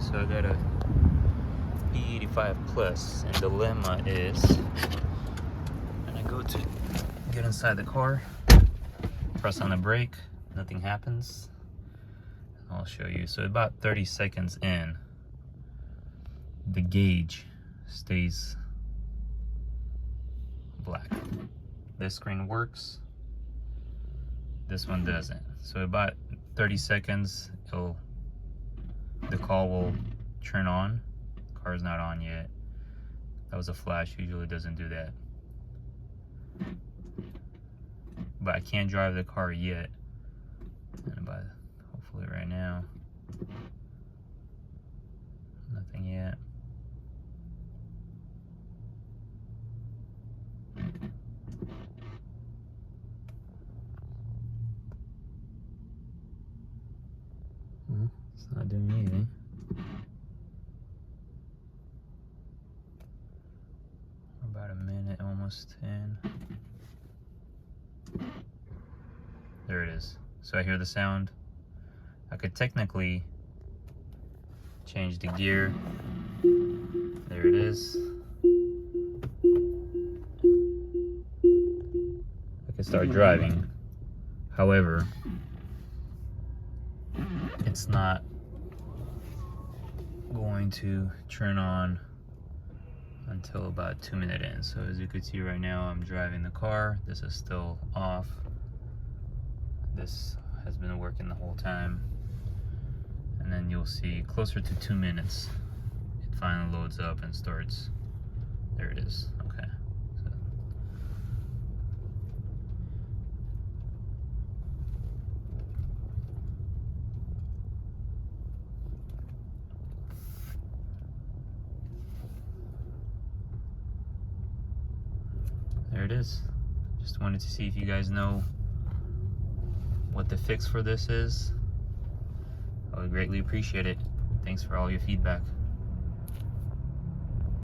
guys, so I got a P85 Plus, and the dilemma is when I go to get inside the car, press on the brake, nothing happens. I'll show you. So about 30 seconds in, the gauge stays black. This screen works, this one doesn't. So about 30 seconds, the call will turn on. Car's not on yet. That was a flash, usually doesn't do that. But I can't drive the car yet. And about, hopefully right now, nothing yet. It's not doing anything. About a minute almost in. There it is. So I hear the sound. I could technically change the gear. There it is. I can start driving. However, it's not going to turn on until about 2 minutes in. So as you can see right now, I'm driving the car. This is still off. This has been working the whole time. And then you'll see closer to 2 minutes, it finally loads up and starts. There it is. Okay. So there it is. Just wanted to see if you guys know what the fix for this is. I would greatly appreciate it. Thanks for all your feedback.